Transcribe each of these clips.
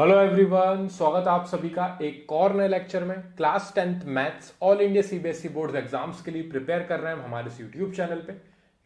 Hello everyone, स्वागत है आप सभी का एक और नए लेक्चर में। Class 10th maths all India CBSE board exams के लिए प्रिपेयर कर रहे हैं हम हमारे इस यूट्यूब चैनल पे।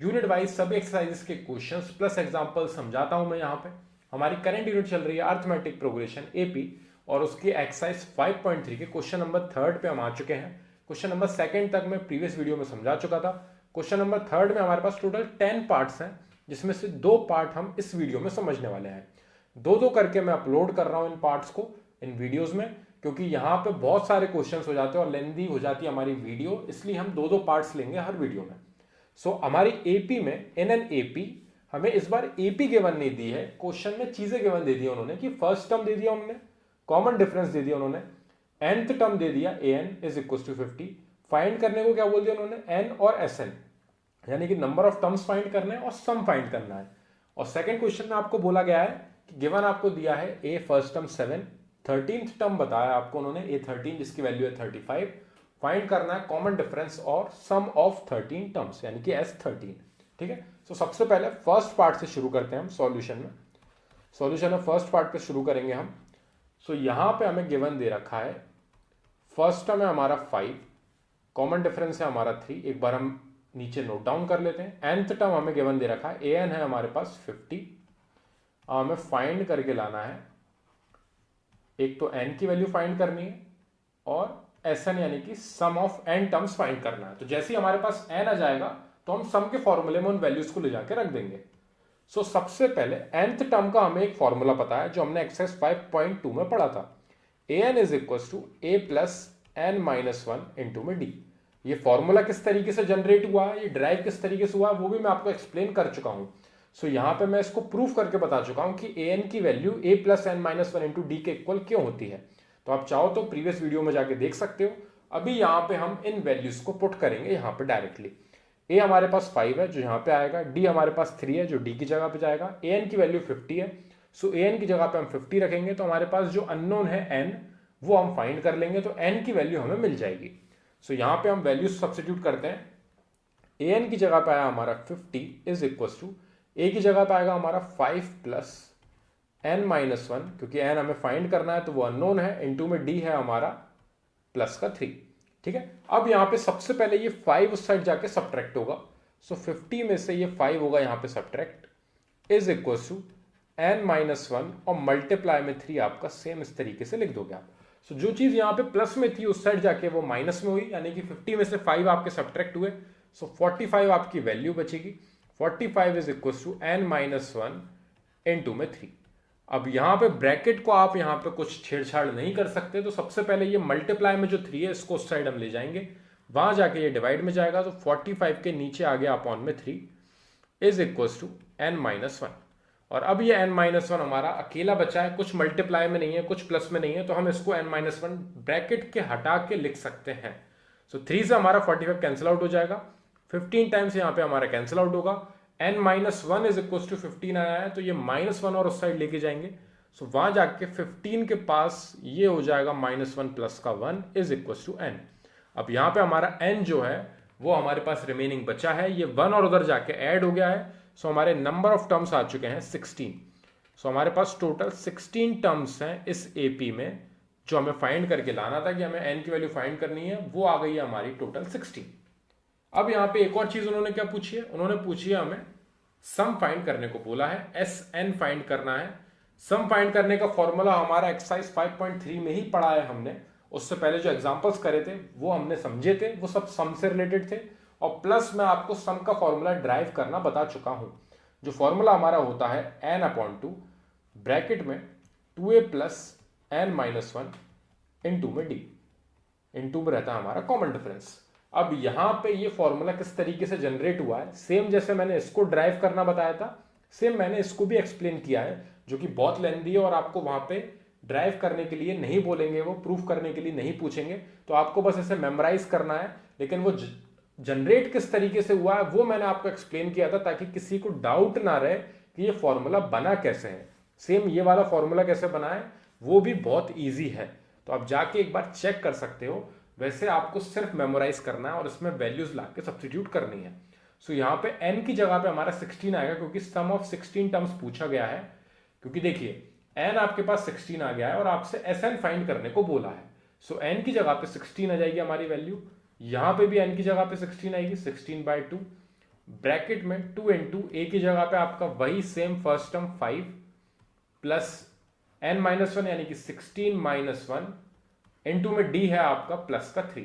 यूनिट वाइज सभी एक्सरसाइजेस के क्वेश्चंस प्लस एग्जांपल समझाता हूं मैं यहाँ पे। हमारी करंट यूनिट चल रही है अर्थमेटिक प्रोग्रेशन एपी और उसकी एक्सरसाइज 5.3 के क्वेश्चन नंबर 3 पे हम आ चुके हैं। क्वेश्चन नंबर 2 तक मैं प्रीवियस वीडियो में समझा चुका था। क्वेश्चन नंबर 3 में हमारे पास टोटल 10 पार्ट्स हैं, जिसमें से 2 पार्ट हम इस वीडियो में समझने वाले हैं। दो दो करके मैं अपलोड कर रहा हूं इन पार्ट्स को इन वीडियोस में, क्योंकि यहां पे बहुत सारे क्वेश्चंस हो जाते हैं और लेंदी हो जाती है हमारी वीडियो, इसलिए हम दो दो पार्ट्स लेंगे हर वीडियो में। हमारी एपी में इन एन एपी हमें इस बार एपी गिवन नहीं दी है, क्वेश्चन में चीजें गिवन दे दी उन्होंने कि फर्स्ट टर्म दे दिया उन्होंने, कॉमन डिफरेंस दे दिया उन्होंने, nth टर्म दे दिया an is equal to 50। Find करने को क्या बोल दिया उन्होंने, n और sn, यानी कि नंबर ऑफ टर्म्स फाइंड करने हैं और सम फाइंड करना है। और सेकंड क्वेश्चन में आपको बोला गया है कि गिवन आपको दिया है ए फर्स्ट टर्म 7, 13th टर्म बताया आपको उन्होंने ए 13 जिसकी वैल्यू है 35। फाइंड करना है कॉमन डिफरेंस और सम ऑफ 13 टर्म्स यानी कि S13। ठीक है, तो सबसे पहले फर्स्ट पार्ट से शुरू करते हैं हम सॉल्यूशन में फर्स्ट पार्ट पे शुरू करेंगे हम। यहां पे हमें गिवन दे रखा है फर्स्ट टर्म है हमारा 5, कॉमन डिफरेंस है हमारा 3। एक बार हम नीचे नोट डाउन कर लेते हैं। nth टर्म हमें गिवन दे रखा है an है हमारे पास 50। हमें फाइंड करके लाना है, एक तो n की वैल्यू फाइंड करनी है और Sn यानी कि सम ऑफ n टर्म्स फाइंड करना है। तो जैसे ही हमारे पास n आ जाएगा तो हम सम के फॉर्मूले में उन वैल्यूज को ले जाके रख देंगे। सबसे पहले nth टर्म का हमें एक फॉर्मूला पता है जो हमने एक्सरसाइज 5.2 में पढ़ा था, an is equal to a plus n minus 1 into में d। ये फॉर्मूला किस तरीके से जनरेट हुआ है, ये ड्राइव किस तरीके से हुआ है, वो भी मैं आपको एक्सप्लेन कर चुका हूं। यहां पे मैं इसको प्रूफ करके बता चुका हूं कि an की value a plus n minus 1 into d के इक्वल क्यों होती है। तो आप चाहो तो प्रीवियस वीडियो में जाके देख सकते हो। अभी यहां पे हम इन वैल्यूज को पुट करेंगे यहां पे डायरेक्टली। a हमारे पास 5 है जो यहां पे आएगा, d हमारे पास 3 है जो d की जगह पे जाएगा, an की वैल्यू 50 है, an की जगह पे हम 50 रखेंगे तो हमारे पास जो अननोन है n वो हम फाइंड कर लेंगे, तो n की वैल्यू हमें मिल जाएगी। यहां पे हम वैल्यूज सब्स्टिट्यूट करते हैं। an की जगह पे आया हमारा 50 इज इक्वल टू a की जगह पे आएगा हमारा 5 प्लस n माइनस 1, क्योंकि n हमें फाइंड करना है तो वो अननोन है, इनटू में d है हमारा प्लस का 3। ठीक है, अब यहां पे सबसे पहले ये 5 उस साइड जाके सब्ट्रैक्ट होगा। 50 में से ये 5 होगा यहां पे subtract is equal to n minus 1 और मल्टीप्लाई में 3 आपका सेम इस तरीके से लिख दोगे आप। जो चीज यहां पे प्लस में थी उस साइड जाके वो माइनस में हुई, यानी कि 50 में से 5 आपके सब्ट्रैक्ट हुए। 45 आपकी वैल्यू बचेगी। 45 is equal to n minus 1 into में 3। अब यहां पे ब्रैकेट को आप यहां पे कुछ छेड़छाड़ नहीं कर सकते, तो सबसे पहले ये मल्टीप्लाई में जो 3 है इसको उस साइड हम ले जाएंगे, वहां जाके ये डिवाइड में जाएगा, तो 45 के नीचे आ गया अपॉन में 3 is equal to n minus 1। और अब ये n माइनस 1 हमारा अकेला बचा है, कुछ मल्टीप्लाई में नहीं है कुछ प्लस में नहीं है, तो हम इसको n माइनस 1 ब्रैकेट के हटा के लिख सकते हैं। 3 से हमारा 45 कैंसिल आउट हो जाएगा, 15 टाइम्स यहाँ पे हमारा कैंसिल आउट होगा। n minus 1 is equal to 15 आया है तो ये माइनस 1 और उस साइड लेके जाएंगे। वहां जाके 15 के पास ये हो जाएगा माइनस 1 प्लस का 1 इज इक्वल टू n। अब यहाँ पे हमारा n जो है वो हमारे पास रिमेनिंग बचा है, ये 1 और उधर जाके ऐड हो गया है। हमारे नंबर ऑफ टर्म्स आ चुके हैं 16। हमारे पास टोटल 16 टर्म्स हैं इस एपी में, जो हमें फाइंड करके लाना था कि हमें n की वैल्यू फाइंड करनी है, वो आ गई है हमारी टोटल 16। अब यहां पे एक और चीज उन्होंने क्या पूछी है, उन्होंने पूछी है हमें सम फाइंड करने को बोला है, Sn फाइंड करना है। सम फाइंड करने का फॉर्मूला हमारा एक्सरसाइज 5.3 में ही पढ़ा है हमने, उससे पहले जो एग्जांपल्स करे थे वो हमने समझे थे, वो सब सम से रिलेटेड थे। और प्लस मैं आपको सम का फॉर्मूला ड्राइव करना बता चुका हूं, जो फॉर्मूला हमारा होता है n अपॉन 2 ब्रैकेट में 2a plus n minus 1 into में d, इंटू में रहता है हमारा कॉमन डिफरेंस। अब यहां पे ये फॉर्मूला किस तरीके से जनरेट हुआ है, सेम जैसे मैंने इसको ड्राइव करना बताया था, सेम मैंने इसको भी एक्सप्लेन किया है, जो कि बहुत लेंथी है और आपको वहां पे ड्राइव करने के लिए नहीं बोलेंगे, वो प्रूफ करने के लिए नहीं पूछेंगे, तो आपको बस इसे मेमोराइज करना है। लेकिन वो जनरेट किस तरीके से हुआ है वो मैंने आपको एक्सप्लेन किया था, ताकि किसी को डाउट ना रहे कि ये फॉर्मूला बना कैसे है। सेम ये वाला फॉर्मूला कैसे बना है वो भी बहुत ईजी है, तो आप जाके एक बार चेक कर सकते हो। वैसे आपको सिर्फ मेमोराइज करना है और इसमें वैल्यूज ला के सब्सटीट्यूट करनी है। यहाँ पे n की जगह पे हमारा 16 आएगा, क्योंकि सम ऑफ 16 टर्म्स पूछा गया है। क्योंकि देखिए n आपके पास 16 आ गया है और आपसे Sn फाइंड करने को बोला है। सो n की जगह पे 16 आ जाएगी हमारी वैल्यू, यहां पे भी n की जगह पे 16 आएगी, 16/2 ब्रैकेट में 2 इंटू a की जगह पे आपका वही same first term 5 plus n-1 यानी कि 16-1 इंटू में d है आपका प्लस का 3।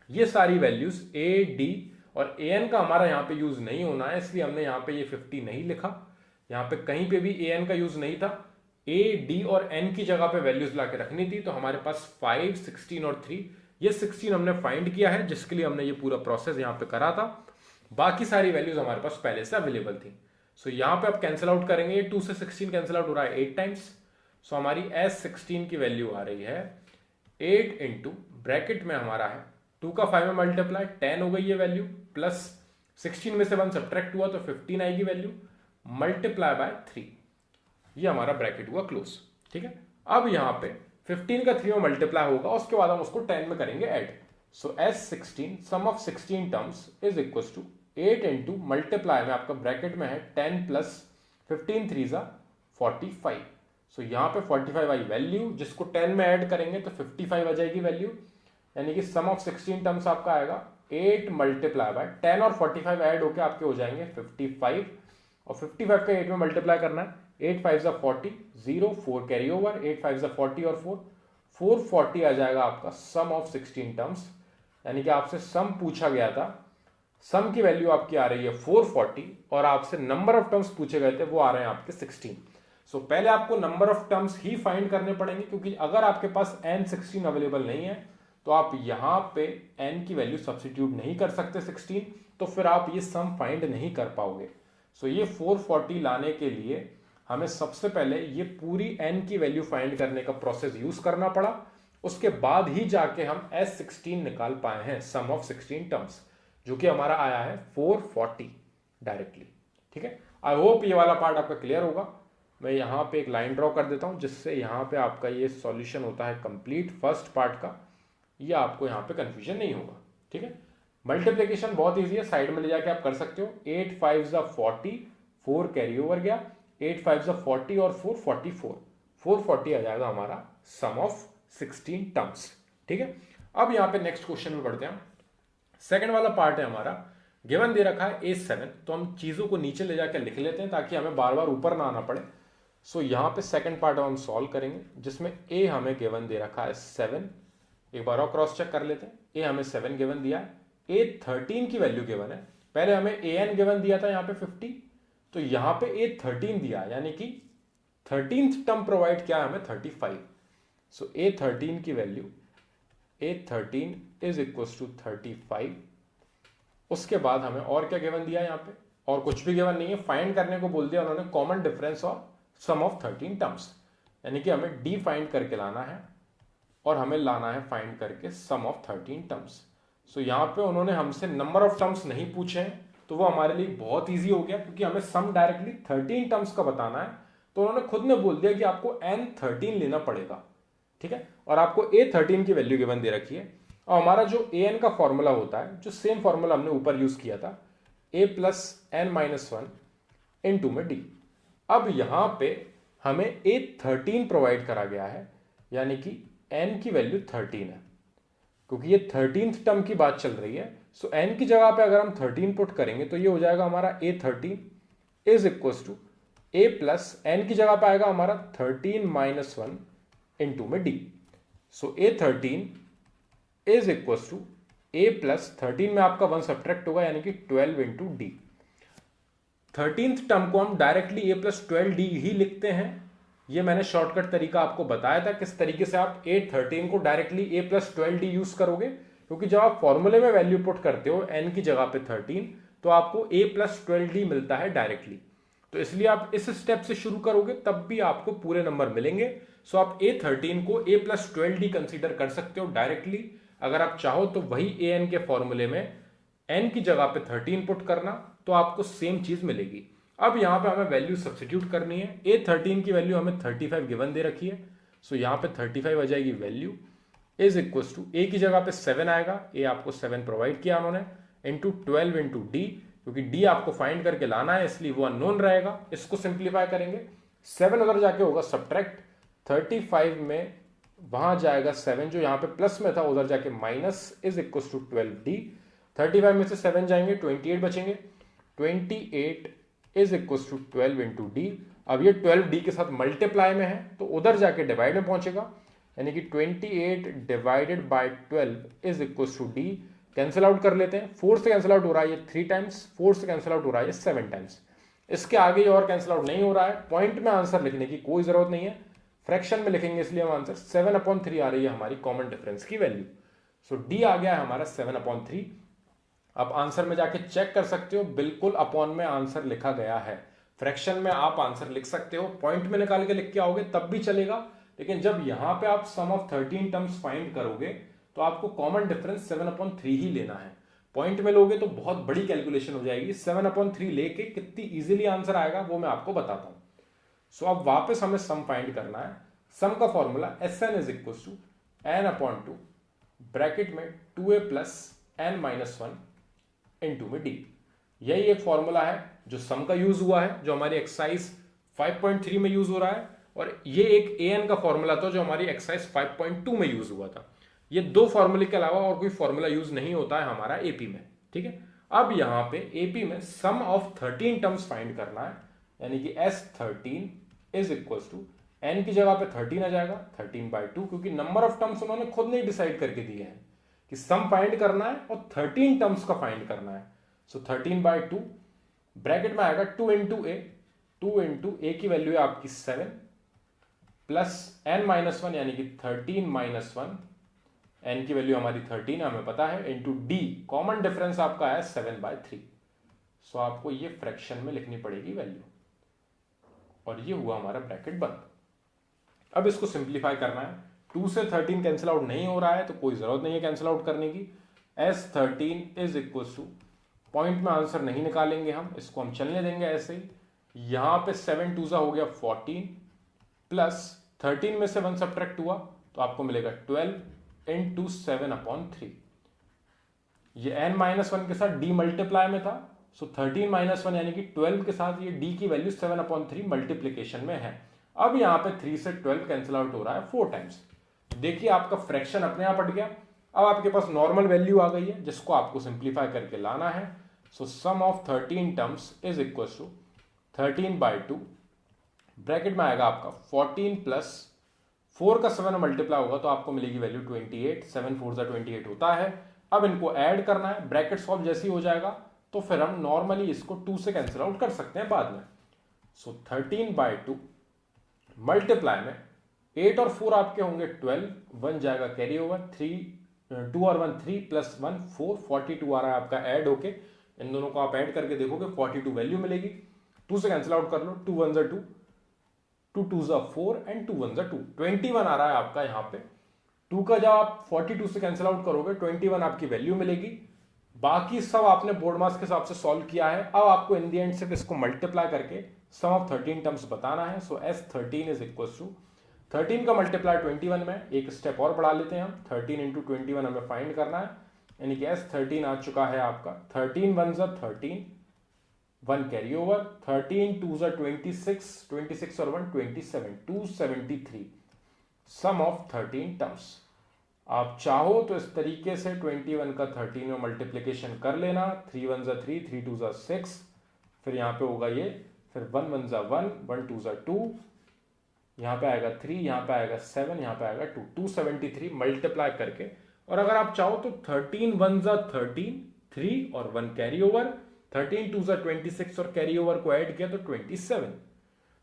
ये सारी वैल्यूज a d और an का हमारा यहाँ पे यूज नहीं होना है, इसलिए हमने यहाँ पे ये 50 नहीं लिखा, यहाँ पे कहीं पे भी an का यूज नहीं था। a d और n की जगह पे वैल्यूज लाके रखनी थी, तो हमारे पास 5, 16 और 3, ये 16 हमने फाइंड किया है जिसके लिए हमने ये पूरा प्रोसेस यहाँ पे करा था। बाकी सारी वैल्यूज हमारे पास पहले से अवेलेबल थी। सो यहाँ पे आप कैंसिल आउट करेंगे, ये 2 से 16 कैंसिल आउट हो रहा है 8 टाइम्स। सो हमारी S16 की वैल्यू आ रही है 8 इंटू ब्रैकेट में हमारा है 2 का 5 में मल्टीप्लाई 10 हो गई ये वैल्यू, प्लस 16 में से 1 सब्ट्रैक्ट हुआ तो 15 आएगी वैल्यू, मल्टीप्लाई बाय 3, ये हमारा ब्रैकेट हुआ क्लोज। ठीक है, अब यहाँ पे 15 का 3 में मल्टीप्लाई होगा, उसके बाद हम उसको 10 में करेंगे add. So S16 sum of 16 terms is equal to 8 into multiply में आपका ब्रैकेट में है 10 प्लस 15 3 ज़ा 45। सो यहाँ पे 45 आई वैल्यू, जिसको 10 में ऐड करेंगे तो 55 आ जाएगी वैल्यू, यानी कि सम ऑफ 16 टर्म्स आपका आएगा 8 मल्टीप्लाई बाय 10 और 45 ऐड होके आपके हो जाएंगे 55, और 55 का 8 में मल्टीप्लाई करना है, 8 5 ज़ा 40, 0 4 कैरी ओवर, 8 5 ज़ा 40 और 440 आ जाएगा आपका सम ऑफ 16 टर्म्स। यानी कि आपसे सम पूछा गया था, सम की वैल्यू आपकी आ रही है 440 और आपसे नंबर ऑफ टर्म्स पूछे गए थे वो आ रहे हैं आपके 16। सो पहले आपको number of terms he find करने पड़ेंगे, क्योंकि अगर आपके पास n16 अवेलेबल नहीं है तो आप यहां पे n की वैल्यू सब्स्टिट्यूट नहीं कर सकते 16, तो फिर आप ये सम फाइंड नहीं कर पाओगे। सो ये 440 लाने के लिए हमें सबसे पहले ये पूरी n की वैल्यू फाइंड करने का प्रोसेस यूज करना पड़ा, उसके बाद ही जाके हम S16 निकाल पाए हैं सम ऑफ 16 टर्म्स, जो कि हमारा आया है 440 डायरेक्टली। ठीक है, आई होप ये वाला पार्ट आपका क्लियर होगा। मैं यहाँ पे एक लाइन ड्रॉ कर देता हूँ जिससे यहाँ पे आपका ये सॉल्यूशन होता है कंप्लीट फर्स्ट पार्ट का, ये आपको यहाँ पे कंफ्यूजन नहीं होगा। ठीक है, मल्टीप्लिकेशन बहुत इजी है, साइड में ले जाके आप कर सकते हो। 8 5 ज़ा 40, 4 कैरी ओवर गया, 8 5 ज़ा 40 और 4 44, 440 आ जाएगा हमारा सम ऑफ 16 टर्म्स। ठीक है, अब यहाँ पे नेक्स्ट क्वेश्चन में बढ़ते हैं। सेकंड वाला पार्ट है हमारा, गिवन दे रखा है A7, तो हम चीजों को नीचे ले जाकर लिख लेते हैं ताकि हमें बार बार ऊपर ना आना पड़े। सो यहाँ पे सेकंड पार्ट हम सॉल्व करेंगे, जिसमें A हमें गिवन दे रखा है 7, एक बार और क्रॉस चेक कर लेते हैं। A हमें 7 गिवन दिया है, A13 की वैल्यू गिवन है, पहले हमें AN गिवन दिया था यहाँ पे 50, तो यहाँ पे A13 दिया, यानी कि 13th टर्म प्रोवाइड किया हमें 35। सो A13 की value A13 is equal to 35। उसके बाद हमें और क्या गिवन दिया यहाँ पे, और कुछ भी गिवन नहीं है, फाइंड करने को बोल दिया उन्होंने कॉमन डिफरेंस और सम ऑफ 13 टर्म्स, यानी कि हमें D फाइंड करके लाना है और हमें लाना है फाइंड करके सम ऑफ 13 टर्म्स। सो यहाँ पे उन्होंने हमसे नंबर ऑफ टर्म्स नहीं पूछे हैं, तो वो हमारे लिए बहुत ईजी हो गया, क्योंकि हमें सम डायरेक्टली 13 टर्म्स का बताना है, तो उन्होंने खुद ने बोल दिया कि आपको N13 लेना पड़ेगा। ठीक है, और आपको A13 की वैल्यू गिवन दे रखी है, और हमारा जो AN का फॉर्मूला होता है, जो सेम फॉर्मूला हमने ऊपर यूज किया था, A प्लस N-1 इंटू में D। अब यहां पे हमें A13 प्रोवाइड करा गया है, यानी कि N की वैल्यू 13 है, क्योंकि ये 13th टर्म की बात चल रही है। सो N की जगह पे अगर हम 13 पुट करेंगे तो ये हो जाएगा हमारा A13 is equal to A plus N की जगह पे आएगा हमारा 13-1 इंटू में D। So A13 is equal to A plus 13 में आपका 1 सब्ट्रैक्ट होगा, यानी कि 12 इंटू D। 13th टर्म को हम डायरेक्टली A प्लस 12D ही लिखते हैं, ये मैंने शॉर्टकट तरीका आपको बताया था किस तरीके से आप A13 को directly A plus 12D use करोगे, क्योंकि जब आप फॉर्मूले में वैल्यू पुट करते हो N की जगह पे 13, तो आपको A प्लस 12D मिलता है डायरेक्टली, तो इसलिए आप इस स्टेप से शुरू करोगे तब भी आपको पूरे नंबर मिलेंगे। सो आप A13 को A प्लस 12D कंसिडर कर सकते हो डायरेक्टली। अगर आप चाहो तो वही AN के फॉर्मूले में N की जगह पे 13 पुट करना, तो आपको सेम चीज मिलेगी। अब यहाँ पे हमें वैल्यू सब्स्टिट्यूट करनी है। A13 की वैल्यू हमें 35 गिवन दे रखी है, सो यहाँ पे 35 आ जाएगी value, is equal to A की जगह पे 7 आएगा, A आपको 7 प्रोवाइड किया उन्होंने, इंटू 12 इंटू D, क्योंकि D आपको फाइंड करके लाना है इसलिए वो अननोन रहेगा। इसको सिंप्लीफाई करेंगे, 7 उधर जाके होगा सब्ट्रैक्ट, 35 में वहां जाएगा 7 जो यहाँ पे प्लस में था उधर जाके minus, is equal to 12d। 35 में से 7 जाएंगे 28 बचेंगे, 28 is equal to 12 into d. अब ये 12d के साथ मल्टीप्लाई में है तो उधर जाके डिवाइड में पहुंचेगा, यानी कि 28 divided by 12 is equal to d. Cancel out कर लेते हैं, 4 से कैंसिल आउट हो रहा है ये 3 टाइम्स, 4 से कैंसिल आउट हो रहा है ये 7 टाइम्स। इसके आगे ये और कैंसिल आउट नहीं हो रहा है। पॉइंट में आंसर लिखने की कोई जरूरत नहीं है, फ्रैक्शन में लिखेंगे, इसलिए हम आंसर 7/3 आ रही है हमारी कॉमन डिफरेंस की वैल्यू। सो डी आ गया है हमारा 7/3। आप आंसर में जाके चेक कर सकते हो, बिल्कुल अपॉन में आंसर लिखा गया है। फ्रैक्शन में आप आंसर लिख सकते हो, पॉइंट में निकाल के लिख के आओगे तब भी चलेगा, लेकिन जब यहां पे आप सम ऑफ 13 टर्म्स फाइंड करोगे तो आपको कॉमन डिफरेंस 7/3 ही लेना है। पॉइंट में लोगे तो बहुत बड़ी कैलकुलेशन हो जाएगी। 7/3 लेके कितनी इजीली आंसर आएगा वो मैं आपको बताता हूं। सो अब वापस हमें सम फाइंड करना है। सम का formula Sn is equal to n/2 bracket में 2a प्लस n-1 इंटू में डी। यही एक फॉर्मूला है जो सम का यूज हुआ है, जो हमारी एक्सरसाइज 5.3 में यूज हो रहा है, और ये एक an का फॉर्मूला था जो हमारी एक्सरसाइज 5.2 में यूज हुआ था। ये दो फॉर्मूले के अलावा और कोई फॉर्मूला यूज नहीं होता है हमारा एपी में, ठीक है। अब यहां पे एपी में सम ऑफ 13 टर्म्स फाइंड करना है, यानी कि S13 is equal to n की जगह पे 13 आ जाएगा 13/2, क्योंकि नंबर ऑफ टर्म्स उन्होंने खुद नहीं डिसाइड करके दिए हैं कि सम फाइंड करना है और 13 टर्म्स का फाइंड करना है। सो 13/2 ब्रैकेट में आएगा 2 इंटू ए, 2 इंटू ए की वैल्यू है आपकी 7 प्लस n-1 यानी कि 13-1, n की वैल्यू हमारी 13 है हमें पता है, इंटू डी कॉमन डिफरेंस आपका है 7/3। सो आपको ये फ्रैक्शन में लिखनी पड़ेगी वैल्यू, और ये हुआ हमारा ब्रैकेट बंद। अब इसको सिंप्लीफाई करना है। 2 से 13 कैंसिल आउट नहीं हो रहा है तो कोई जरूरत नहीं है कैंसिल आउट करने की। S13 is equal to, point में आंसर नहीं निकालेंगे हम, इसको हम चलने देंगे ऐसे ही। यहां पे 7 2 हो गया 14 प्लस 13 में से 1 सब्ट्रैक्ट हुआ तो आपको मिलेगा 12 इंटू 7/3। ये n-1 के साथ d मल्टीप्लाई में था, सो 13-1 यानी कि 12 के साथ ये d की वैल्यू 7/3 मल्टीप्लीकेशन में है। अब यहां पे 3 से 12 कैंसिल आउट हो रहा है 4 टाइम्स। देखिए आपका फ्रैक्शन अपने आप हट गया। अब आपके पास नॉर्मल वैल्यू आ गई है जिसको आपको सिंप्लीफाई करके लाना है। So sum of 13 terms is equal to 13/2 bracket में आएगा आपका 14 प्लस 4 का 7 मल्टीप्लाई होगा तो आपको मिलेगी वैल्यू 28, 7 4 28 होता है। अब इनको ऐड करना है, ब्रैकेट सॉल्व जैसे ही हो जाएगा तो फिर हम नॉर्मली इसको 2 से कैंसिल आउट कर सकते हैं बाद में। सो 13/2 मल्टीप्लाई में 8 और 4 आपके होंगे 12, 1 जाएगा कैरी ओवर, 2 और 1 3 प्लस 1 4, 42 आ रहा है आपका ऐड होके। इन दोनों को आप ऐड करके देखोगे 42 वैल्यू मिलेगी। 2 से कैंसिल आउट कर लो, 2 1 2, 2 2 4 एंड 2 1 2, 21 आ रहा है आपका यहाँ पे। 2 का जब आप 42 से कैंसिल आउट करोगे 21 आपकी वैल्यू मिलेगी। बाकी सब आपने बोर्ड मास के हिसाब से सॉल्व किया है। अब आपको इन दी एंड सिर्फ इसको मल्टीप्लाई करके सम ऑफ 13 टर्म्स बताना है। सो S13 इज इक्वल टू 13 का मल्टीप्लाई 21 में, एक स्टेप और बढ़ा लेते हैं हम, 13 इंटू 21 हमें फाइंड करना है, यानी कि S13 आ चुका है आपका 13 1 13, 1 कैरी ओवर, 13 2 26, 26 और 1 27, 273 सम ऑफ 13 टर्म्स। आप चाहो तो इस तरीके से 21 का 13 में मल्टीप्लीकेशन कर लेना, 3 1 3, 3 2 6, फिर यहाँ पे होगा ये, फिर 1 1 1, 1 2 2, यहाँ पे आएगा 3, यहाँ पे आएगा 7, यहाँ पे आएगा 2, 273 मल्टीप्लाई करके। और अगर आप चाहो तो 13 1 13, 3 और 1 कैरी ओवर, 13 2 26 और कैरी ओवर को ऐड किया तो 27।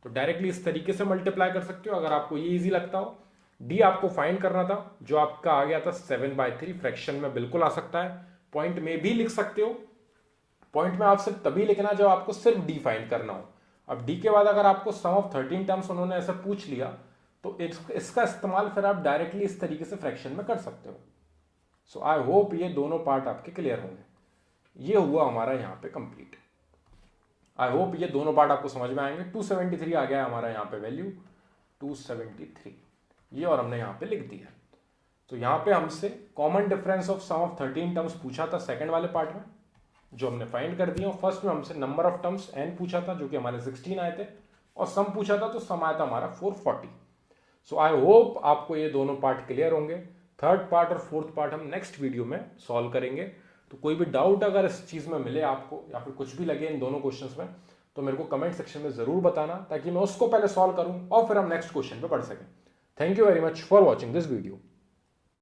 तो डायरेक्टली इस तरीके से मल्टीप्लाई कर सकते हो अगर आपको ये इजी लगता हो। डी आपको फाइंड करना था जो आपका आ गया था 7/3, फ्रैक्शन में बिल्कुल आ सकता है, पॉइंट में भी लिख सकते हो। पॉइंट में आप सिर्फ तभी लिखना जब आपको सिर्फ डी फाइंड करना हो। अब डी के बाद अगर आपको सम ऑफ 13 टर्म्स उन्होंने ऐसा पूछ लिया तो इसका इस्तेमाल फिर आप डायरेक्टली इस तरीके से फ्रैक्शन में कर सकते हो। सो आई होप ये दोनों पार्ट आपके क्लियर होंगे। ये हुआ हमारा यहाँ पे कंप्लीट। आई होप ये दोनों पार्ट आपको समझ में आएंगे। 273 आ गया हमारा यहाँ पे वैल्यू 273, ये और हमने यहाँ पे लिख दिया। तो यहाँ पे हमसे common difference of sum of 13 terms पूछा था सेकंड वाले पार्ट में, जो हमने फाइंड कर दिया। फर्स्ट में हमसे नंबर ऑफ टर्म्स n पूछा था जो कि हमारे 16 आए थे, और सम पूछा था तो सम आया था हमारा 440। सो आई होप आपको ये दोनों पार्ट क्लियर होंगे। थर्ड पार्ट और फोर्थ पार्ट हम नेक्स्ट वीडियो में सॉल्व करेंगे। तो कोई भी डाउट अगर इस चीज़ में मिले आपको या फिर कुछ भी लगे इन दोनों क्वेश्चंस में तो मेरे को कमेंट सेक्शन में ज़रूर बताना, ताकि मैं उसको पहले सॉल्व करूं और फिर हम नेक्स्ट क्वेश्चन पे बढ़ सकें। Thank you very much for watching this video.